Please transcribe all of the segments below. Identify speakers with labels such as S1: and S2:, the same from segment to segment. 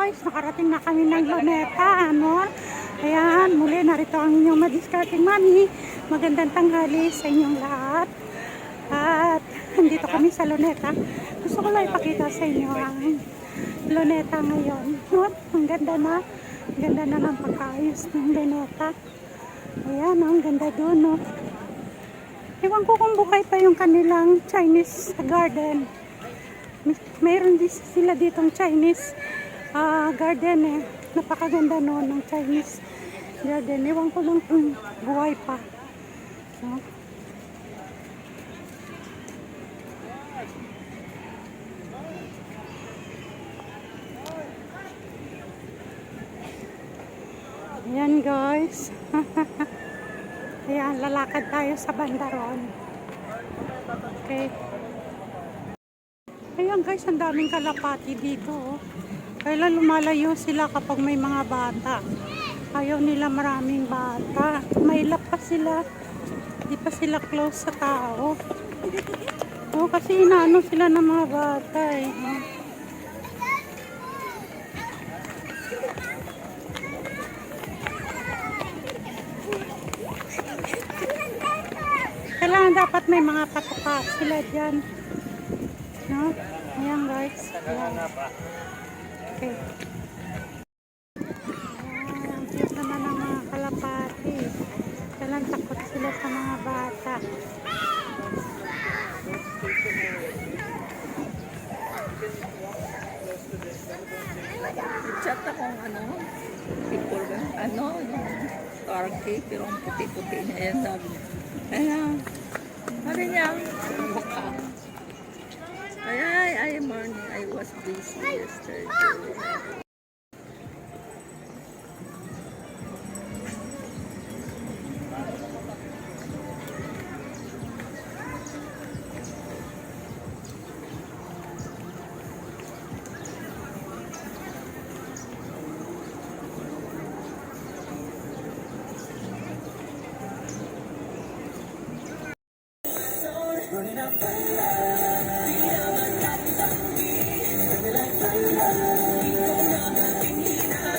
S1: guys, nakarating na kami ng Luneta, ano? Ayan, muli narito ang inyong madiscarding mami. Magandang tanghali sa inyong lahat. At nandito kami sa Luneta. Gusto ko lang ipakita sa inyo ang Luneta ngayon. No? Ang ganda na. Ang ganda na ng pagkaayos ng Luneta. Ayan, ang ganda doon, no? Ewan ko kung buhay pa yung kanilang Chinese garden. Mayroon din sila ditong Chinese garden eh. Napakaganda noon ng Chinese garden. Ewan ko lang kung buhay pa. So, ayan guys. Ayan, lalakad tayo sa bandaron. Okay. Ayan guys, ang daming kalapati dito. Oh. Kailan lumalayo sila kapag may mga bata. Ayaw nila maraming bata. May lap pa sila. Di pa sila close sa tao. Oh, kasi inaano sila ng mga bata eh. Kailangan dapat may mga patuka sila dyan. No? Ayan guys. Ayan. Okay. Ayan, ang cute naman ng mga kalapati. Kailan takot sila sa mga bata.
S2: Chat akong people ba? Yung turkey, pero ang puti-puti niya yan sabi niya. Ayan. Sabi niya, baka. Ay, morning. I was busy yesterday.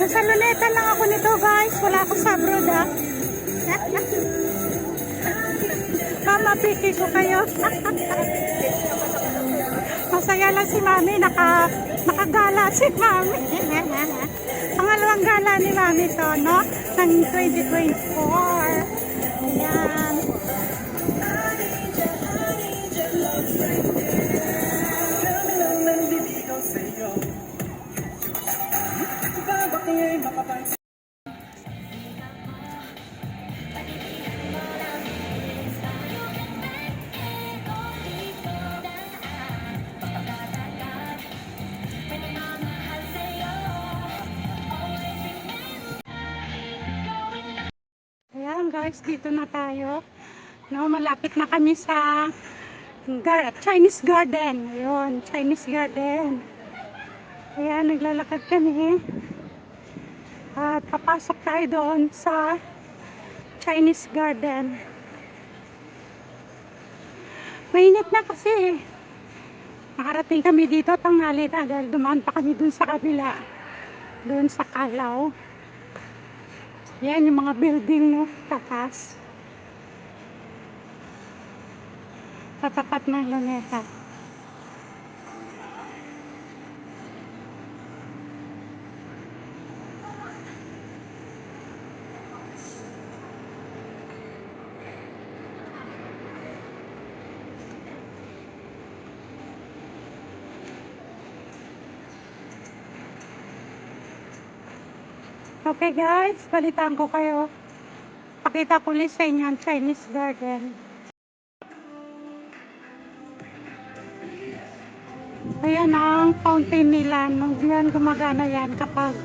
S1: Nasa Luneta lang ako nito guys. Wala ako sa abroad ha. Mama, piki ko kayo. Masaya lang si mami. Nakagala si mami. Pangalawang gala ni mami to, no? Ng 2024. Ayan. Ayan guys, dito na tayo. No, malapit na kami sa Chinese Garden. Ayun, Chinese Garden. Ayan, naglalakad kami. At papasok tayo doon sa Chinese Garden. Mainit na kasi. Nakarating kami dito tanghali na dahil dumaan pa kami doon sa kabila. Doon sa Kalaw. Yan yung mga building no, tatas. Tatapat ng Luneta. Okay guys, balitaan ko kayo. Pakita ko ulit sa inyo ang Chinese Garden. Ayan ang fountain nila. Yan, gumagana yan kapag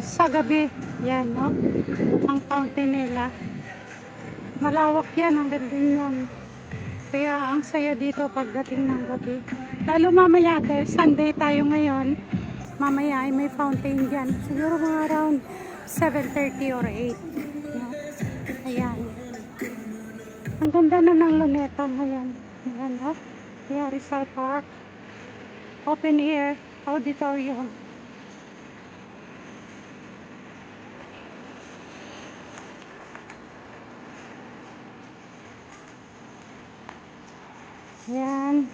S1: sa gabi. Yan, no? Ang fountain nila. Malawak yan, ang ganda yun. Kaya ang saya dito pagdating ng gabi. Lalo mamaya dahil Sunday tayo ngayon. Mamaya ay may fountain dyan. Siguro mga around 7:30 or 8. No? Ayan. Ang ganda na ng Luneta ngayon. Ayan, no? Kaya Rizal Park. Open air auditorium. Ayan.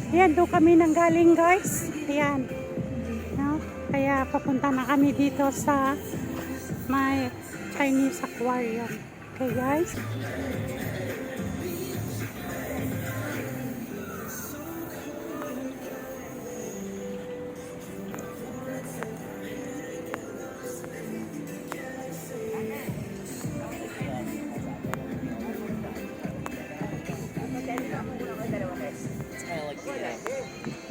S1: Ayan, doon kami nang galing guys. Ayan. No? Kaya papunta na kami dito sa may Chinese aquarium. Okay guys.
S3: It's kind of like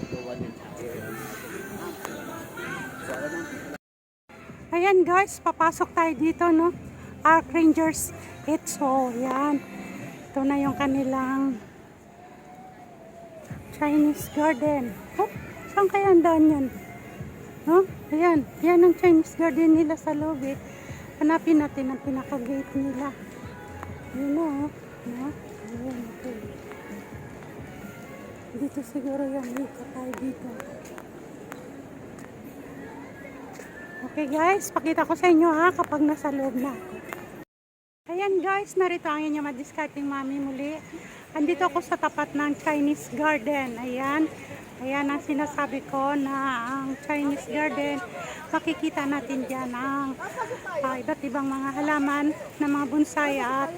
S3: the London Tower.
S1: Ayan guys, papasok tayo dito, no? Arc Rangers Etso. Ayan. Ito na yung kanilang Chinese garden. Oh, saan kaya ang daan yan? No? Ayan. Yan ang Chinese garden nila sa loob eh. Hanapin natin ang pinaka-gate nila. Yun na, oh. No? Ayan, okay. Dito siguro yan. Dito tayo dito. Okay guys, pakita ko sa inyo ha kapag nasa loob na ako. Ayan guys, narito ang inyong madiscarding mami muli. Andito ako sa tapat ng Chinese garden. Ayan. Ayan ang sinasabi ko na ang Chinese garden. Makikita natin dyan ang iba't ibang mga halaman na mga bonsai. At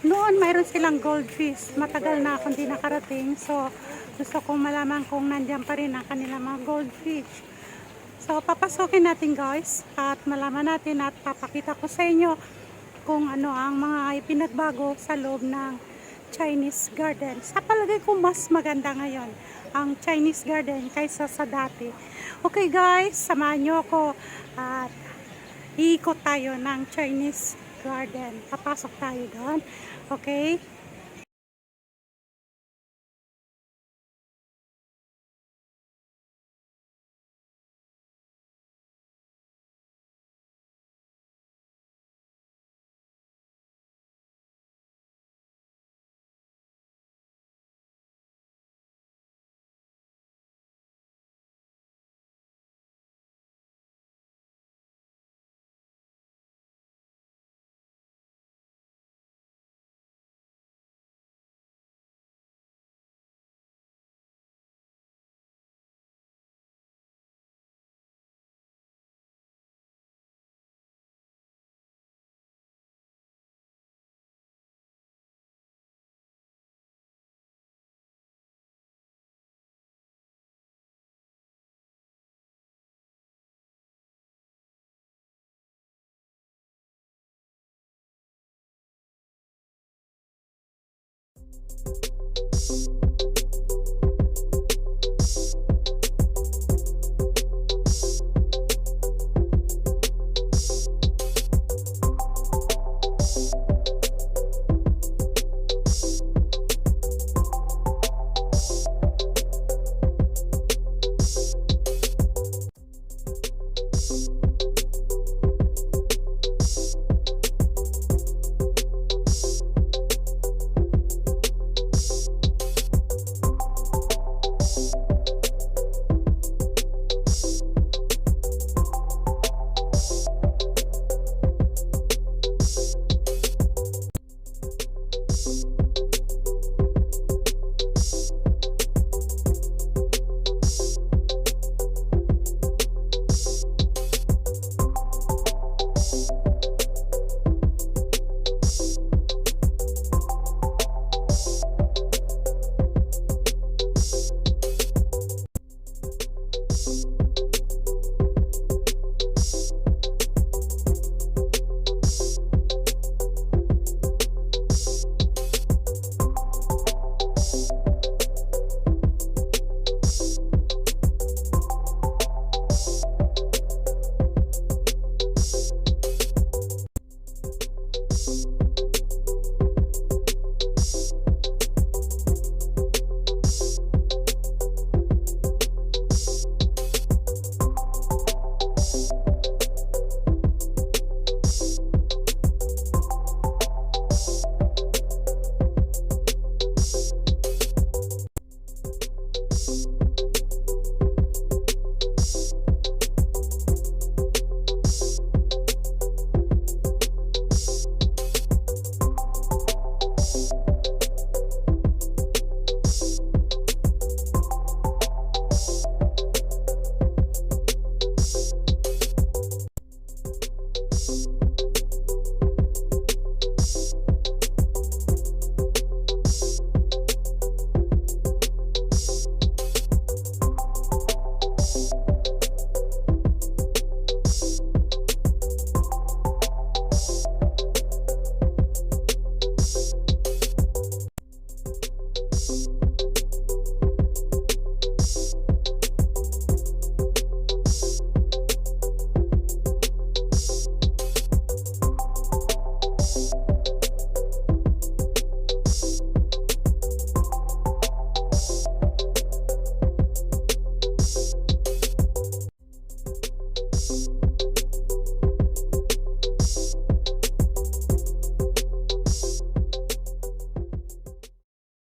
S1: noon mayroon silang goldfish. Matagal na akong di nakarating. So gusto kong malaman kung nandyan pa rin ang kanilang mga goldfish. So, papasukin natin guys at malaman natin at papakita ko sa inyo kung ano ang mga ipinagbago sa loob ng Chinese garden. Sa palagay ko mas maganda ngayon ang Chinese garden kaysa sa dati. Okay guys, samahan nyo ako at iikot tayo ng Chinese garden. Papasok tayo doon. Okay?